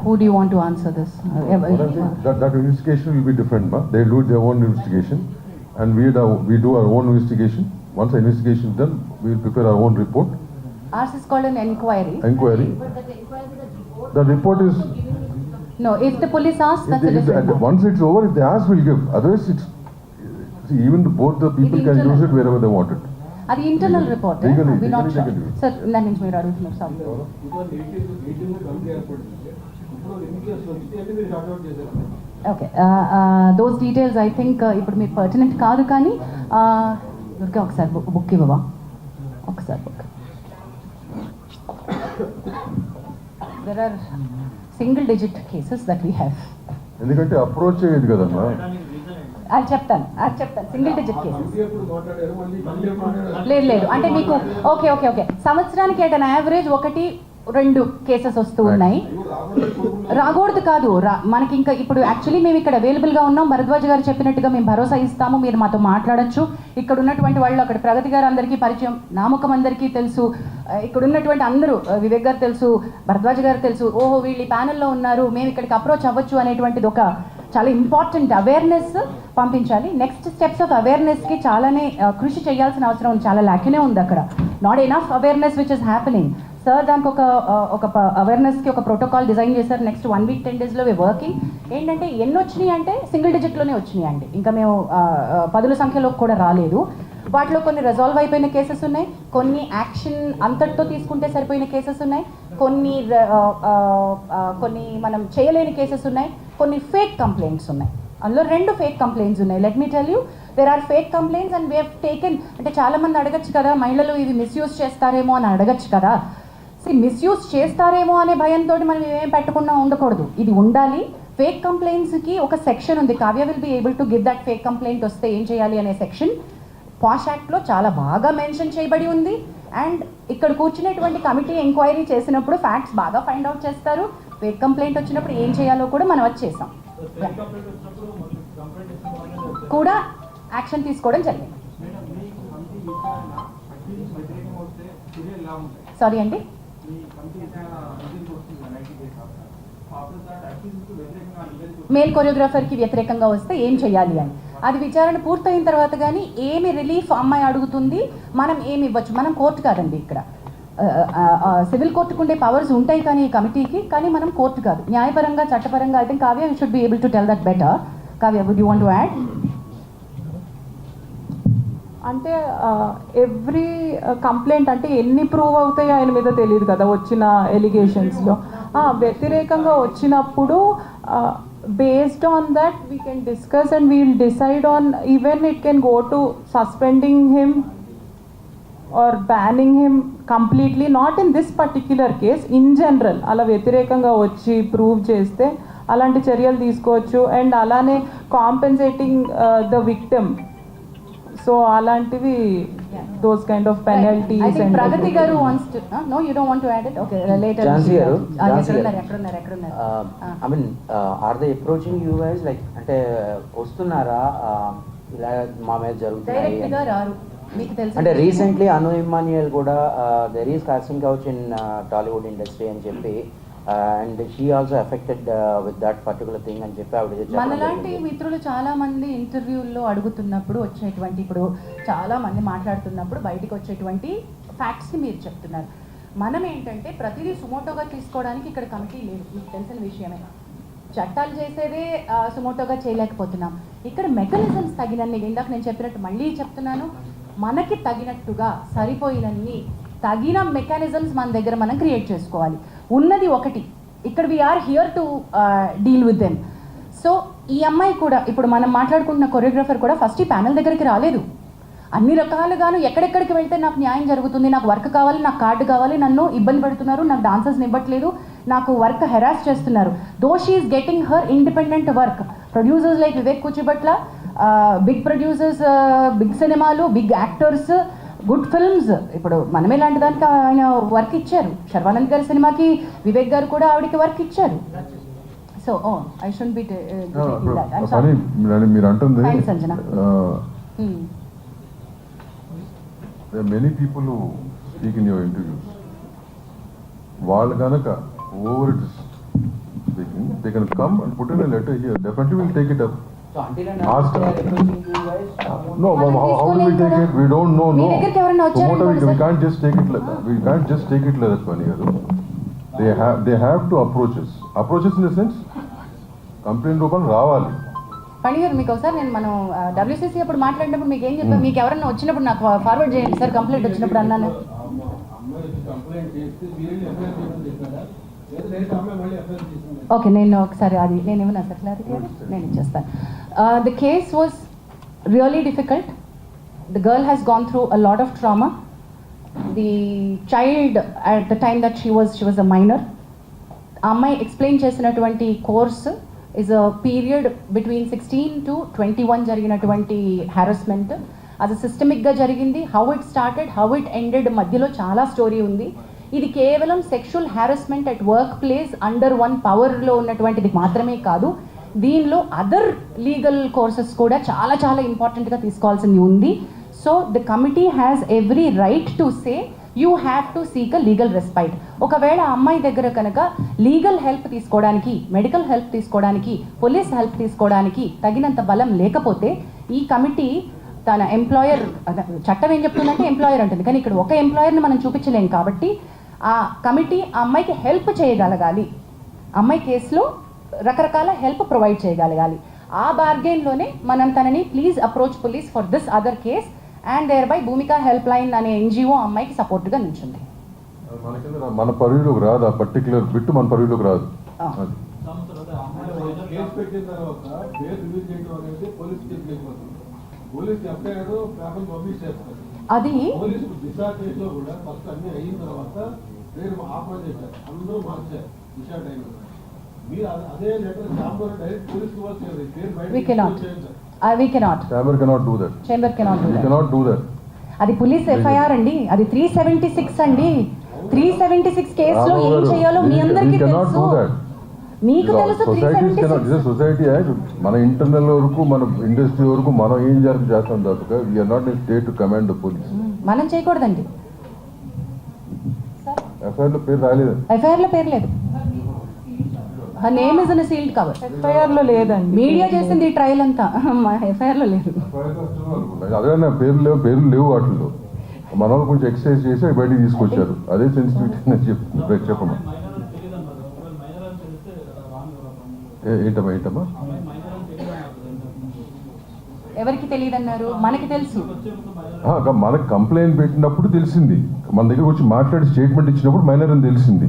Who do you want to answer this? That investigation will be different, ma. They do their own investigation, and we do our own investigation. Once the investigation is done, we will prepare our own report. Ours is called an inquiry. The report is. No, if the police asks, that's a different matter. Once it's over, if they ask, we'll give. Otherwise, it's see, even both the people can use it wherever they want it. అది internal report we not sure sir. దాని నుంచి మీరు అడుగుతున్నారు sir. Okay, those details I think ఇప్పుడు మీకు pertinent కాదు, కానీ దుర్గా ఒకసారి బుక్ ఇవ్వవా? ఒకసారి book. There are single digit cases that we have. ఎందుకంటే అప్రోచ్ అయ్యేది కదమ్మా. అది చెప్తాను సింగిల్ డిజిట్ కేసెస్. లేదు అంటే మీకు ఓకే ఓకే ఓకే సంవత్సరానికి ఎట్ అన్ యావరేజ్ 1-2 కేసెస్ వస్తూ ఉన్నాయి. రాకూడదు కాదు, మనకి ఇంకా ఇప్పుడు యాక్చువల్లీ మేము ఇక్కడ అవైలబుల్గా ఉన్నాం. భరద్వాజ్ గారు చెప్పినట్టుగా మేము భరోసా ఇస్తాము, మీరు మాతో మాట్లాడచ్చు. ఇక్కడ ఉన్నటువంటి వాళ్ళు, అక్కడ ప్రగతి గారు అందరికీ పరిచయం, నామకం అందరికీ తెలుసు, ఇక్కడ ఉన్నటువంటి అందరూ, వివేక్ గారు తెలుసు, భరద్వాజ్ గారు తెలుసు. ఓహో వీళ్ళు ఈ ప్యానెల్లో ఉన్నారు, మేము ఇక్కడికి అప్రోచ్ అవ్వచ్చు అనేటువంటిది ఒక చాలా ఇంపార్టెంట్ అవేర్నెస్ పంపించాలి. నెక్స్ట్ స్టెప్స్ ఆఫ్ అవేర్నెస్కి చాలానే కృషి చేయాల్సిన అవసరం ఉంది. చాలా ల్యాక్నే ఉంది అక్కడ. Not enough awareness which is happening. Sir దానికి ఒక అవేర్నెస్కి ఒక ప్రోటోకాల్ డిజైన్ చేశారు. నెక్స్ట్ 1 వీక్ 10 డేస్లో వర్కింగ్. ఏంటంటే ఎన్ని వచ్చినాయి అంటే సింగిల్ డిజిట్లోనే వచ్చినాయి అండి. ఇంకా మేము 10ల సంఖ్యలో కూడా రాలేదు. వాటిలో కొన్ని రిజాల్వ్ అయిపోయిన కేసెస్ ఉన్నాయి, కొన్ని యాక్షన్ అంతటితో తీసుకుంటే సరిపోయిన కేసెస్ ఉన్నాయి, కొన్ని మనం చేయలేని కేసెస్ ఉన్నాయి, కొన్ని ఫేక్ కంప్లైంట్స్ ఉన్నాయి. అందులో 2 ఫేక్ కంప్లైంట్స్ ఉన్నాయి. Let me tell you, there are fake complaints and we have taken. అంటే చాలామంది అడగచ్చు కదా, మహిళలు ఇవి మిస్యూజ్ చేస్తారేమో అని అడగచ్చు కదా. మిస్యూజ్ చేస్తారేమో అనే భయంతో మనం ఏమేం పెట్టకుండా ఉండకూడదు, ఇది ఉండాలి. ఫేక్ కంప్లైంట్స్కి ఒక సెక్షన్ ఉంది. Kavya will be able to give that fake complaint వస్తే ఏం చేయాలి అనే సెక్షన్ పాష్ యాక్ట్లో చాలా బాగా మెన్షన్ చేయబడి ఉంది. అండ్ ఇక్కడ కూర్చునేటువంటి కమిటీ ఎంక్వైరీ చేసినప్పుడు ఫ్యాక్ట్స్ బాగా ఫైండ్ అవుట్ చేస్తారు. ఫేక్ కంప్లైంట్ వచ్చినప్పుడు ఏం చేయాలో కూడా మనం వచ్చేసాం, కూడా యాక్షన్ తీసుకోవడం జరిగింది. సారీ అండి, మేల్ కొరియోగ్రాఫర్కి వ్యతిరేకంగా వస్తే ఏం చేయాలి అని అది విచారణ పూర్తయిన తర్వాత కానీ ఏమి రిలీఫ్ అమ్మాయి అడుగుతుంది, మనం ఏమి ఇవ్వచ్చు. మనం కోర్టు కాదండి ఇక్కడ. సివిల్ కోర్టుకు ఉండే పవర్స్ ఉంటాయి కానీ ఈ కమిటీకి, కానీ మనం కోర్టు కాదు. న్యాయపరంగా చట్టపరంగా I think Kavya you should be able to tell that better. Kavya, would you want to add? అంటే ఎవ్రీ కంప్లైంట్ అంటే ఎన్ని ప్రూవ్ అవుతాయో ఆయన మీద తెలియదు కదా వచ్చిన ఎలిగేషన్స్లో. వ్యతిరేకంగా వచ్చినప్పుడు based on that we can discuss and we will decide on even it can go to suspending him or banning him completely. Not in this particular case, in general అలా వ్యతిరేకంగా వచ్చి ప్రూవ్ చేస్తే అలాంటి చర్యలు తీసుకోవచ్చు. అండ్ అలానే compensating the victim, so అలాంటివి those kind of penalties. I think Pragati garu wants to no, you don't want to add it? Okay, later. Jansi garu, ekkunnare. I mean, are they approaching you guys like ante వస్తున్నారా ఇలా మా మీద జరుగుతున్నాయి direct గా రారు మీకు తెలుసు అంటే రీసెంట్లీ అను ఇమ్మాన్యుయల్ కూడా there is casting couch in Tollywood industry అని చెప్పి and she also affected with that particular thing అని చెప్పి ఆవిడ మనలాంటి మిత్రులు చాలా మంది ఇంటర్వ్యూల్లో అడుగుతున్నప్పుడు వచ్చేటువంటి, ఇప్పుడు చాలా మంది మాట్లాడుతున్నప్పుడు బయటికి వచ్చేటువంటి ఫ్యాక్ట్స్ని మీరు చెప్తున్నారు. మనం ఏంటంటే ప్రతిదీ సుమోటోగా తీసుకోవడానికి ఇక్కడ కమిటీ లేదు, మీకు తెలిసిన విషయమే. చట్టాలు చేసేదే సుమోటోగా చేయలేకపోతున్నాం. ఇక్కడ మెకానిజమ్స్ తగినన్ని, ఇందాక నేను చెప్పినట్టు మళ్ళీ చెప్తున్నాను, మనకి తగినట్టుగా సరిపోయినన్ని తగిన మెకానిజమ్స్ మన దగ్గర మనం క్రియేట్ చేసుకోవాలి. ఉన్నది ఒకటి, ఇక్కడ we are here to deal with them. So ఈ అమ్మాయి కూడా, ఇప్పుడు మనం మాట్లాడుకుంటున్న కొరియోగ్రాఫర్ కూడా ఫస్ట్ ఈ ప్యానెల్ దగ్గరికి రాలేదు. అన్ని రకాలుగాను ఎక్కడెక్కడికి వెళ్తే నాకు న్యాయం జరుగుతుంది, నాకు వర్క్ కావాలి, నాకు కార్డు కావాలి, నన్ను ఇబ్బంది పెడుతున్నారు, నాకు డాన్సర్స్ని ఇవ్వట్లేదు, నాకు వర్క్ హెరాస్ చేస్తున్నారు. Though she is getting her independent work. Producers like Vivek Kuchibhotla, big producers, big సినిమాలు, బిగ్ యాక్టర్స్, గుడ్ ఫిల్మ్స్. ఇప్పుడు మనమే లాంటి దానికి ఆయన వర్క్ ఇచ్చారు. శర్వానంద్ గారి సినిమాకి వివేక్ గారు కూడా ఆవిడకి వర్క్ ఇచ్చారు. సో ఐ షుడ్ బి మీరు అంటుంది Sanjana. Many people who speak in your interviews, వాళ్ళు కనుక over it the they can come and put in a letter here. Definitely we'll take it up. So until and Ask unless they are her. approaching you guys, No, మనం how will we తీసుకోలేం take కదా. it? We don't know. Me No. దగ్గరికి ఎవరైనా వచ్చారనుకోండి Promoter, we sir. can't just take it like that. We can't just take it like that, Pani garu. They have to approach us. Approach us in the sense, complaint రూపంలో రావాలి. పని గారు మీకు ఒకసారి నేను మనం WCC అప్పుడు మాట్లాడినప్పుడు మీకు ఏం చెప్పాను, మీకు ఎవరైనా వచ్చినప్పుడు నాకు ఫార్వర్డ్ చేయండి సార్ కంప్లైంట్ వచ్చినప్పుడు అన్నాను. ఓకే, నేను ఒకసారి అది నేను ఏమన్నా సార్ క్లారిటీ నేను ఇచ్చేస్తాను. The case was really difficult. The girl has gone through a lot of trauma. The child at the time that she was a minor. ఆ అమ్మాయి ఎక్స్ప్లెయిన్ చేసినటువంటి course is a period between 16 to 21 జరిగినటువంటి harassment. అది సిస్టమిక్గా జరిగింది. How it started, how it ended మధ్యలో చాలా story ఉంది. ఇది కేవలం sexual harassment at work place under one పవర్లో ఉన్నటువంటిది మాత్రమే కాదు, దీనిలో అదర్ లీగల్ కోర్సెస్ కూడా చాలా చాలా ఇంపార్టెంట్గా తీసుకోవాల్సింది ఉంది. So the committee has every right to say you have to seek a legal respite. ఒకవేళ ఆ అమ్మాయి దగ్గర కనుక లీగల్ హెల్ప్ తీసుకోవడానికి, మెడికల్ హెల్ప్ తీసుకోవడానికి, పోలీస్ హెల్ప్ తీసుకోవడానికి తగినంత బలం లేకపోతే ఈ కమిటీ తన ఎంప్లాయర్, చట్టం ఏం చెప్తుందంటే ఎంప్లాయర్ అంటుంది, కానీ ఇక్కడ ఒక ఎంప్లాయర్ని మనం చూపించలేం కాబట్టి ఆ కమిటీ ఆ అమ్మాయికి హెల్ప్ చేయగలగాలి. అమ్మాయి కేసులో రకరకాల హెల్ప్ ప్రొవైడ్ చేయగలగాలి. ఆ బార్గెన్లోనే మనం తనని please approach police for this other case and thereby Bhumika help line అనే NGO అమ్మాయికి సపోర్ట్గా నిల్చుంది. మన పరిధిలోకి రాదు, ఆ పర్టికులర్ బిట్ మన పరిధిలోకి రాదు. అది కేసు పెట్టిన తర్వాత కేసు రిలీజ్ చేయడం అనేది పోలీస్ కేసు అయిపోతుంది. పోలీస్ ఎఫ్ఐఆర్ పేపర్ పబ్లిష్ చేస్తారు. అది పోలీసు దిశా కేసులో కూడా ఫస్ట్ అన్ని అయిన తర్వాత పేరు ఆఫర్ చేశారు, అందరూ మార్చారు దిశా టైం. మీరు అదే లెటర్ ఛాంబర్ డైరెక్ట్ పోలీస్కి ఇవ్వాల్సింది. పేరు we cannot. We cannot. Chamber cannot do that. Chamber cannot do We that. cannot do that. అది పోలీస్ FIR అండి, అది 376 అండి. 376 కేసులో ఏం చేయాలో మీ అందరికీ తెలుసు, మీకు తెలుసు. 376 సొసైటీ యాక్ట్ మన ఇంటర్నల్ వరకు, మన ఇండస్ట్రీ వరకు మనం ఏం చేస్తాం తప్పక we are not in state to command the police. మనం చేయకూడదండి. ఎఫ్ఐఆర్ లో పేరు రాలేదు. FIR లో పేరు లేదు. Her name is in sealed cover. FIR లో లేదండి. మీడియా చేసింది ఈ ట్రయల్ అంతా, మా FIR లో లేదు. అదే పేర్లు లేవు వాటిల్లో. మన వాళ్ళు కొంచెం ఎక్సర్సైజ్ చేసి అవి బయటికి తీసుకొచ్చారు. అదే సెన్సిటివిటీ అని చెప్పమ్మా. ఏంటమ్మా ఎవరికి తెలియదు అన్నారు? మనకి తెలుసు. మనకు కంప్లైంట్ పెట్టినప్పుడు తెలిసింది, మన దగ్గర వచ్చి మాట్లాడి స్టేట్మెంట్ ఇచ్చినప్పుడు మైనర్ అని తెలిసింది.